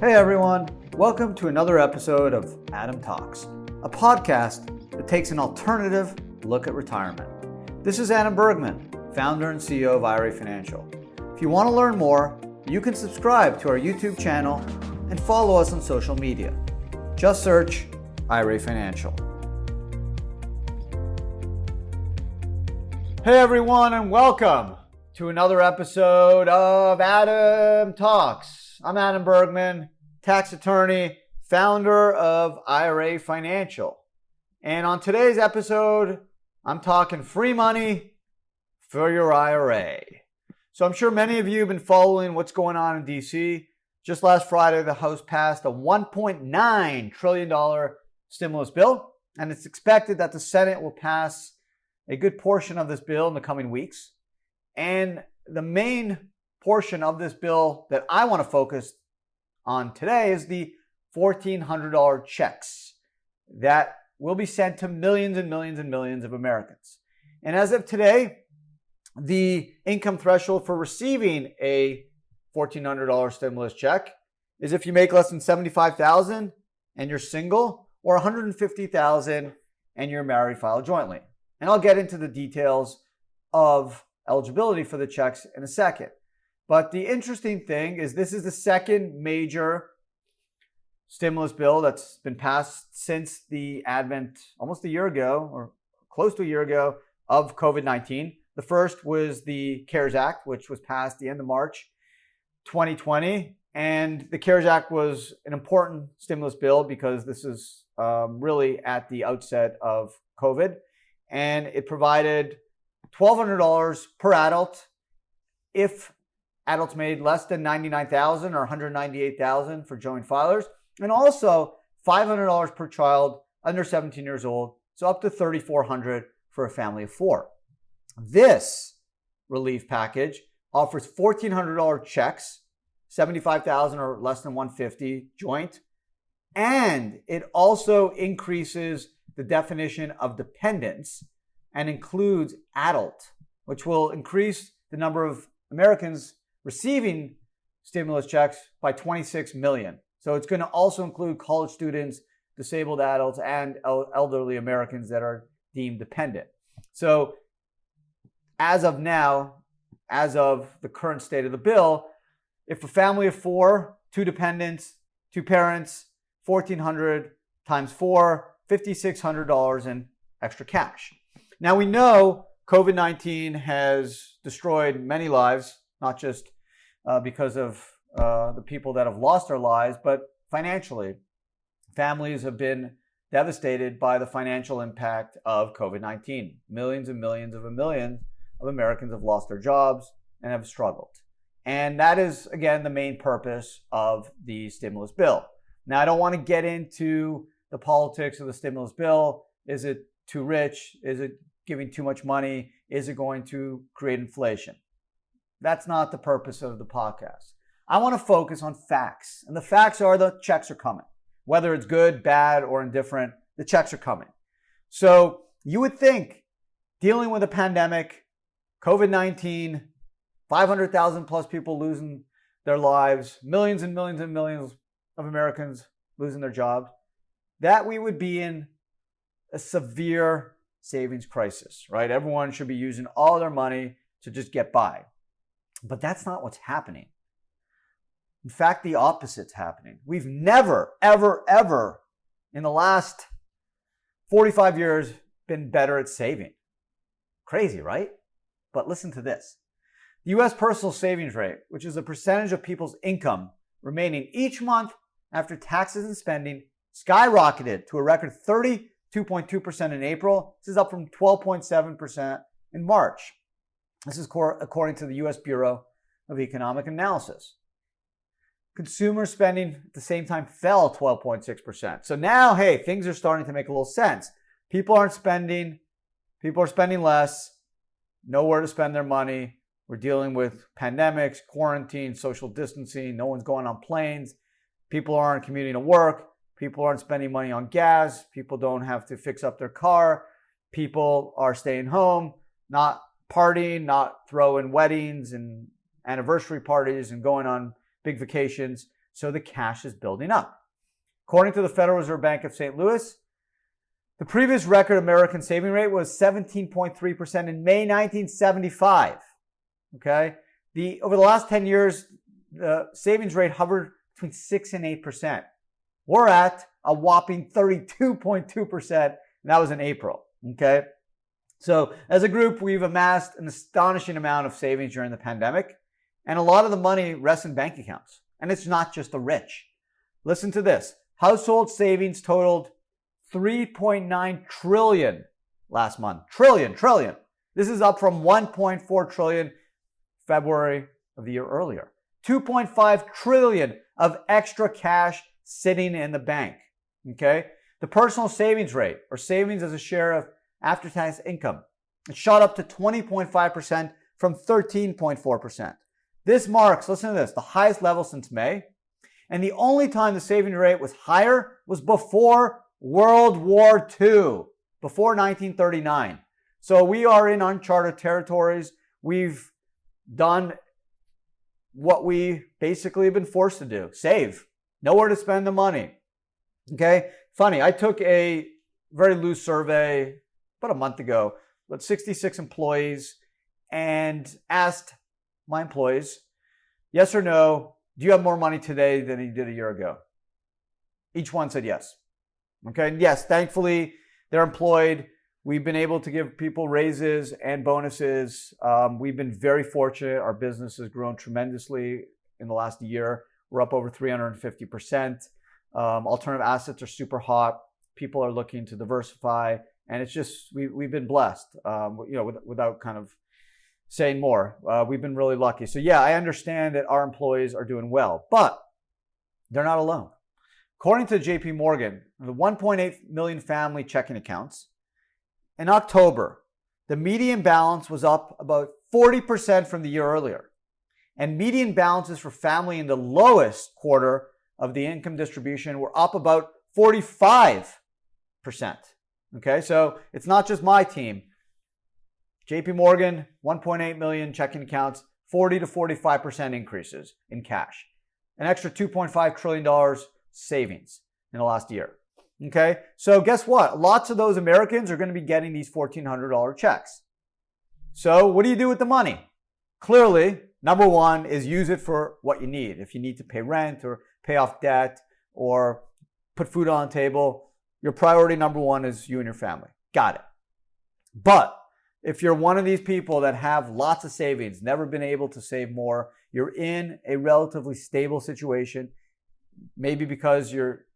Hey everyone, welcome to another episode of Adam Talks, a podcast that takes an alternative look at retirement. This is Adam Bergman, founder and CEO of IRA Financial. If you want to learn more, you can subscribe to our YouTube channel and follow us on social media. Just search IRA Financial. Hey everyone, and welcome to another episode of Adam Talks. I'm Adam Bergman, tax attorney, founder of IRA Financial. And on today's episode, I'm talking free money for your IRA. So I'm sure many of you have been following what's going on in DC. Just last Friday, the House passed a $1.9 trillion stimulus bill, and it's expected that the Senate will pass a good portion of this bill in the coming weeks. And the main portion of this bill that I want to focus on today is the $1,400 checks that will be sent to millions and millions and millions of Americans. And as of today, the income threshold for receiving a $1,400 stimulus check is if you make less than $75,000 and you're single, or $150,000 and you're married, filed jointly. And I'll get into the details of eligibility for the checks in a second. But the interesting thing is this is the second major stimulus bill that's been passed since the advent almost a year ago, or close to a year ago, of COVID-19. The first was the CARES Act, which was passed the end of March 2020. And the CARES Act was an important stimulus bill because this is really at the outset of COVID. And it provided $1,200 per adult if adults made less than $99,000 or $198,000 for joint filers, and also $500 per child under 17 years old, so up to $3,400 for a family of four. This relief package offers $1,400 checks, $75,000 or less than $150 joint, and it also increases the definition of dependents and includes adult, which will increase the number of Americans receiving stimulus checks by 26 million. So it's going to also include college students, disabled adults, and elderly Americans that are deemed dependent. So as of now, as of the current state of the bill, if a family of four, two dependents, two parents, $1,400 times four, $5,600 in extra cash. Now we know COVID-19 has destroyed many lives, not just because of the people that have lost their lives, but financially. Families have been devastated by the financial impact of COVID-19. Millions and millions of Americans have lost their jobs and have struggled. And that is, again, the main purpose of the stimulus bill. Now, I don't want to get into the politics of the stimulus bill. Is it too rich? Is it giving too much money? Is it going to create inflation? That's not the purpose of the podcast. I want to focus on facts. And the facts are the checks are coming. Whether it's good, bad, or indifferent, the checks are coming. So you would think dealing with a pandemic, COVID-19, 500,000 plus people losing their lives, millions and millions and millions of Americans losing their jobs, that we would be in a severe savings crisis, right? Everyone should be using all their money to just get by. But that's not what's happening. In fact, the opposite's happening. We've never, ever, ever in the last 45 years been better at saving. Crazy, right? But listen to this. The U.S. personal savings rate, which is a percentage of people's income remaining each month after taxes and spending, skyrocketed to a record 32.2% in April. This is up from 12.7% in March. This is according to the U.S. Bureau of Economic Analysis. Consumer spending at the same time fell 12.6%. So now, hey, things are starting to make a little sense. People aren't spending. People are spending less. Nowhere to spend their money. We're dealing with pandemics, quarantine, social distancing. No one's going on planes. People aren't commuting to work. People aren't spending money on gas. People don't have to fix up their car. People are staying home, not partying, not throwing weddings and anniversary parties and going on big vacations. So the cash is building up. According to the Federal Reserve Bank of St. Louis, the previous record American saving rate was 17.3% in May 1975. Okay? Over the last 10 years, the savings rate hovered between 6 and 8%. We're at a whopping 32.2%, and that was in April. Okay? So as a group, we've amassed an astonishing amount of savings during the pandemic, and a lot of the money rests in bank accounts. And it's not just the rich. Listen to this. Household savings totaled $3.9 trillion last month. Trillion. This is up from $1.4 trillion February of the year earlier. $2.5 trillion of extra cash sitting in the bank. Okay? The personal savings rate, or savings as a share of after-tax income, it shot up to 20.5% from 13.4%. This marks, listen to this, the highest level since May. And the only time the savings rate was higher was before World War II, before 1939. So we are in uncharted territories. We've done what we basically have been forced to do. Save. Nowhere to spend the money. Okay? Funny, I took a very loose survey about a month ago with 66 employees and asked my employees, yes or no, do you have more money today than you did a year ago? Each one said yes. Okay, and yes, thankfully, they're employed. We've been able to give people raises and bonuses. We've been very fortunate. Our business has grown tremendously in the last year. We're up over 350%. Alternative assets are super hot. People are looking to diversify. And it's just, we've been blessed, without kind of saying more. We've been really lucky. So yeah, I understand that our employees are doing well, but they're not alone. According to JP Morgan, the 1.8 million family checking accounts, in October, the median balance was up about 40% from the year earlier. And median balances for family in the lowest quarter of the income distribution were up about 45%. Okay, so it's not just my team. JP Morgan, 1.8 million checking accounts, 40 to 45% increases in cash. An extra $2.5 trillion savings in the last year. Okay, so guess what? Lots of those Americans are going to be getting these $1,400 checks. So what do you do with the money? Clearly, number one is use it for what you need. If you need to pay rent or pay off debt or put food on the table, your priority number one is you and your family. Got it. But if you're one of these people that have lots of savings, never been able to save more, you're in a relatively stable situation, maybe because you're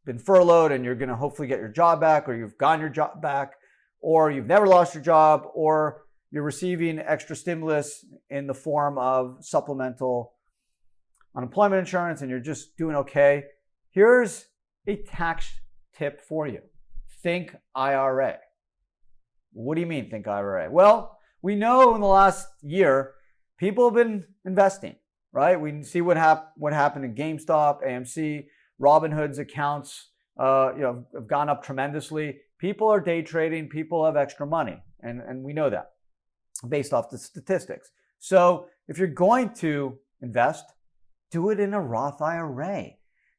been furloughed and you're going to hopefully get your job back, or you've gotten your job back, or you've never lost your job, or you're receiving extra stimulus in the form of supplemental unemployment insurance and you're just doing okay. Here's a tax tip for you. Think IRA. What do you mean, think IRA? Well, we know in the last year, people have been investing, right? We see what happened in GameStop, AMC, Robinhood's accounts, have gone up tremendously. People are day trading. People have extra money, and we know that based off the statistics. So if you're going to invest, do it in a Roth IRA.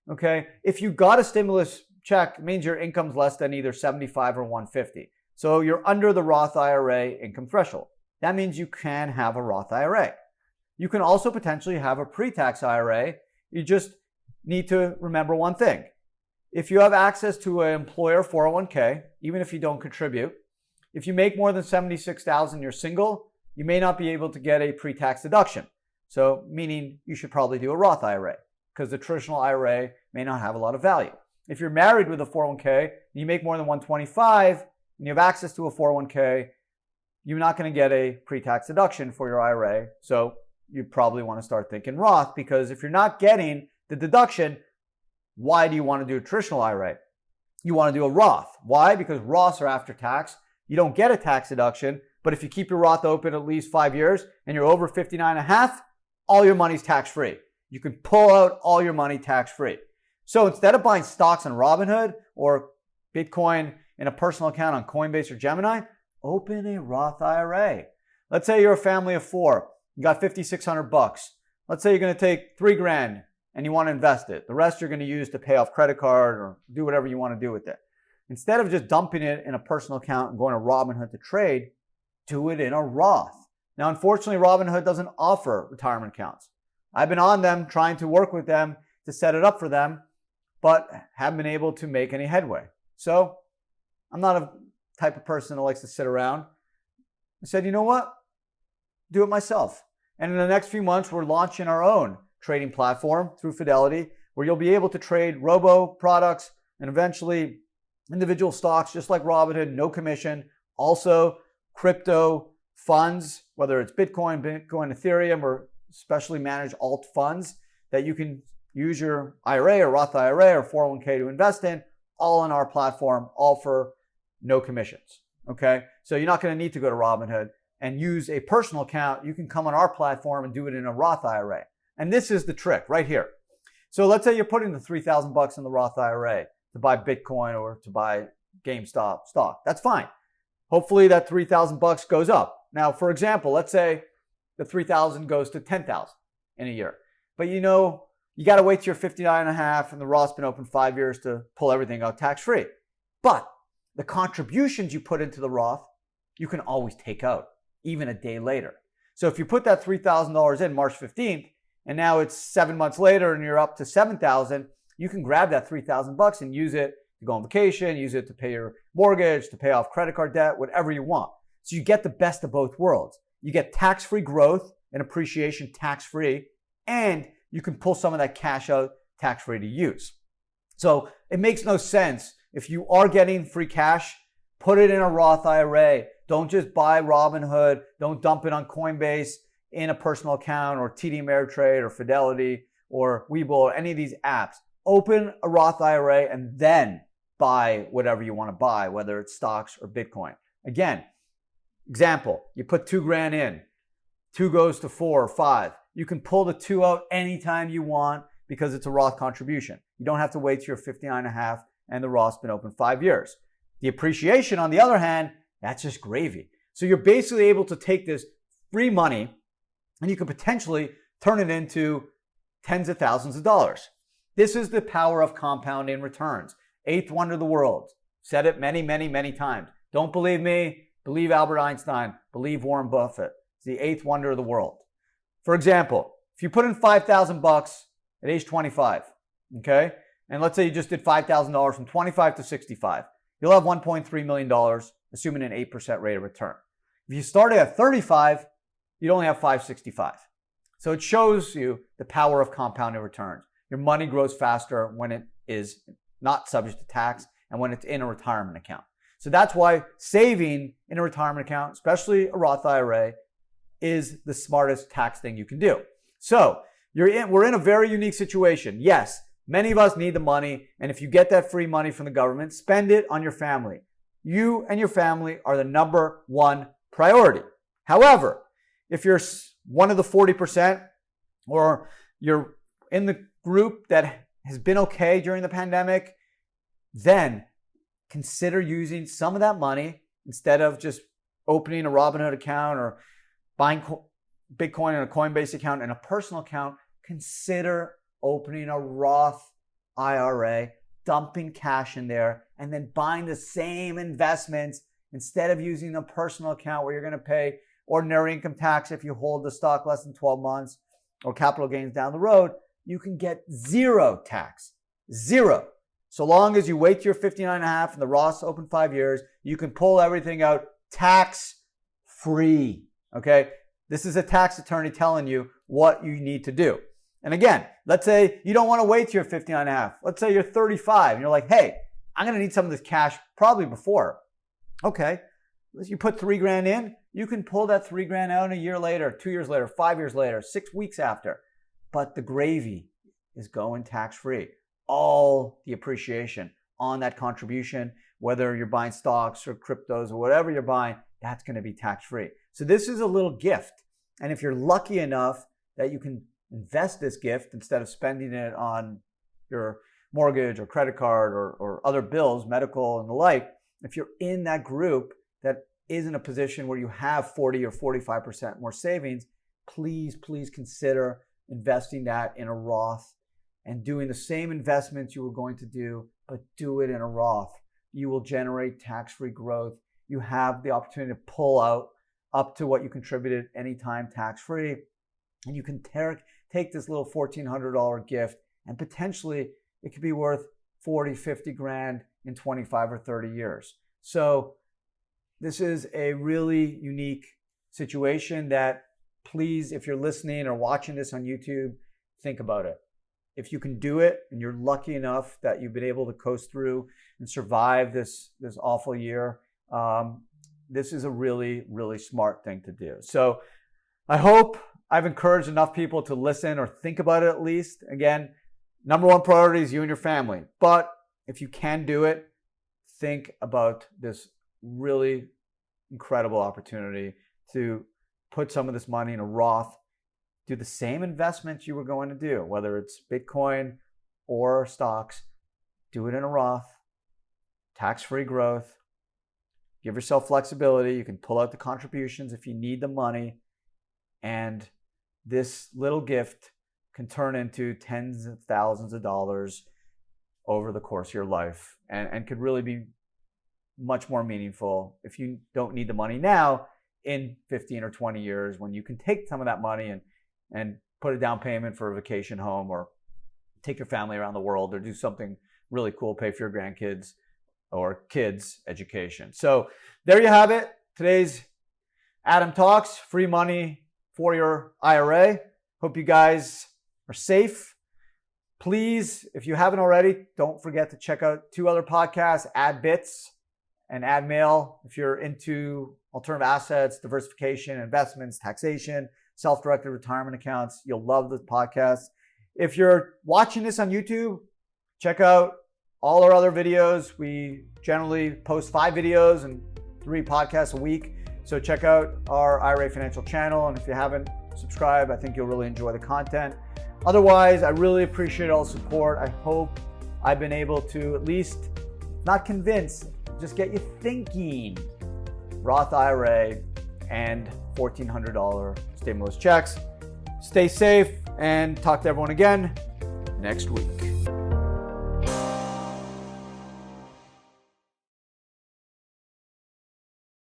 Okay, if you got a stimulus check, it means your income's less than either 75 or 150. So you're under the Roth IRA income threshold. That means you can have a Roth IRA. You can also potentially have a pre-tax IRA. You just need to remember one thing. If you have access to an employer 401k, even if you don't contribute, if you make more than $76,000, you're single, you may not be able to get a pre-tax deduction. So meaning you should probably do a Roth IRA because the traditional IRA may not have a lot of value. If you're married with a 401k, and you make more than 125 and you have access to a 401k, you're not going to get a pre-tax deduction for your IRA. So you probably want to start thinking Roth, because if you're not getting the deduction, why do you want to do a traditional IRA? You want to do a Roth. Why? Because Roths are after tax. You don't get a tax deduction, but if you keep your Roth open at least 5 years and you're over 59 and a half, all your money's tax-free. You can pull out all your money tax-free. So instead of buying stocks on Robinhood or Bitcoin in a personal account on Coinbase or Gemini, open a Roth IRA. Let's say you're a family of four. You got $5,600. Let's say you're going to take $3,000 and you want to invest it. The rest you're going to use to pay off credit card or do whatever you want to do with it. Instead of just dumping it in a personal account and going to Robinhood to trade, do it in a Roth. Now, unfortunately, Robinhood doesn't offer retirement accounts. I've been on them trying to work with them to set it up for them, but haven't been able to make any headway. So I'm not a type of person that likes to sit around. I said, you know what? Do it myself. And in the next few months, we're launching our own trading platform through Fidelity, where you'll be able to trade robo products and eventually individual stocks, just like Robinhood, no commission. Also, crypto funds, whether it's Bitcoin, Ethereum, or specially managed alt funds that you can use your IRA or Roth IRA or 401k to invest in, all on our platform, all for no commissions. Okay, so you're not going to need to go to Robinhood and use a personal account. You can come on our platform and do it in a Roth IRA. And this is the trick right here. So let's say you're putting the $3,000 in the Roth IRA to buy Bitcoin or to buy GameStop stock. That's fine. Hopefully that $3,000 goes up. Now, for example, let's say the $3,000 goes to $10,000 in a year. But you know, you got to wait till you're 59 and a half and the Roth's been open 5 years to pull everything out tax-free. But the contributions you put into the Roth, you can always take out, even a day later. So if you put that $3,000 in March 15th, and now it's 7 months later and you're up to $7,000, you can grab that $3,000 and use it to go on vacation, use it to pay your mortgage, to pay off credit card debt, whatever you want. So you get the best of both worlds. You get tax-free growth and appreciation tax-free, and you can pull some of that cash out tax-free to use. So it makes no sense. If you are getting free cash, put it in a Roth IRA. Don't just buy Robinhood. Don't dump it on Coinbase in a personal account or TD Ameritrade or Fidelity or Webull or any of these apps. Open a Roth IRA and then buy whatever you want to buy, whether it's stocks or Bitcoin. Again, example, you put $2,000 in, 2 goes to 4 or 5. You can pull the 2 out anytime you want because it's a Roth contribution. You don't have to wait till you're 59 and a half and the Roth's been open 5 years. The appreciation, on the other hand, that's just gravy. So you're basically able to take this free money and you can potentially turn it into tens of thousands of dollars. This is the power of compounding returns. Eighth wonder of the world. Said it many, many, many times. Don't believe me? Believe Albert Einstein. Believe Warren Buffett. It's the eighth wonder of the world. For example, if you put in $5,000 at age 25, okay, and let's say you just did $5,000 from 25 to 65, you'll have $1.3 million, assuming an 8% rate of return. If you started at 35, you'd only have $565. So it shows you the power of compounding returns. Your money grows faster when it is not subject to tax and when it's in a retirement account. So that's why saving in a retirement account, especially a Roth IRA, is the smartest tax thing you can do. So we're in a very unique situation. Yes, many of us need the money, and if you get that free money from the government, spend it on your family. You and your family are the number one priority. However, if you're one of the 40% or you're in the group that has been okay during the pandemic, then consider using some of that money instead of just opening a Robinhood account or buying Bitcoin in a Coinbase account and a personal account. Consider opening a Roth IRA, dumping cash in there, and then buying the same investments instead of using a personal account where you're going to pay ordinary income tax if you hold the stock less than 12 months or capital gains down the road. You can get zero tax. Zero. So long as you wait till you're 59 and a half and the Roth's open 5 years, you can pull everything out tax free. Okay? This is a tax attorney telling you what you need to do. And again, let's say you don't want to wait till you're 59 and a half. Let's say you're 35 and you're like, hey, I'm going to need some of this cash probably before. Okay. You put $3,000 in, you can pull that $3,000 out a year later, 2 years later, 5 years later, 6 weeks after. But the gravy is going tax-free. All the appreciation on that contribution, whether you're buying stocks or cryptos or whatever you're buying, that's going to be tax-free. So this is a little gift. And if you're lucky enough that you can invest this gift instead of spending it on your mortgage or credit card or other bills, medical and the like, if you're in that group that is in a position where you have 40 or 45% more savings, please consider investing that in a Roth and doing the same investments you were going to do, but do it in a Roth. You will generate tax-free growth. You have the opportunity to pull out up to what you contributed anytime tax-free. And you can take this little $1,400 gift and potentially it could be worth 40, 50 grand in 25 or 30 years. So this is a really unique situation that, please, if you're listening or watching this on YouTube, think about it. If you can do it and you're lucky enough that you've been able to coast through and survive this awful year, this is a really, really smart thing to do. So I hope I've encouraged enough people to listen or think about it at least. Again, number one priority is you and your family. But if you can do it, think about this really incredible opportunity to put some of this money in a Roth. Do the same investments you were going to do, whether it's Bitcoin or stocks. Do it in a Roth, tax-free growth. Give yourself flexibility. You can pull out the contributions if you need the money. And this little gift can turn into tens of thousands of dollars over the course of your life and could really be much more meaningful if you don't need the money now in 15 or 20 years when you can take some of that money and put a down payment for a vacation home or take your family around the world or do something really cool, pay for your grandkids or kids' education. So there you have it. Today's Adam Talks, free money for your IRA. Hope you guys are safe. Please, if you haven't already, don't forget to check out 2 other podcasts, Ad Bits and Ad Mail. If you're into alternative assets, diversification, investments, taxation, self-directed retirement accounts, you'll love the podcast. If you're watching this on YouTube, check out all our other videos. We generally post 5 videos and 3 podcasts a week. So check out our IRA Financial channel. And if you haven't subscribed, I think you'll really enjoy the content. Otherwise, I really appreciate all the support. I hope I've been able to at least, not convince, just get you thinking. Roth IRA and $1,400 stimulus checks. Stay safe and talk to everyone again next week.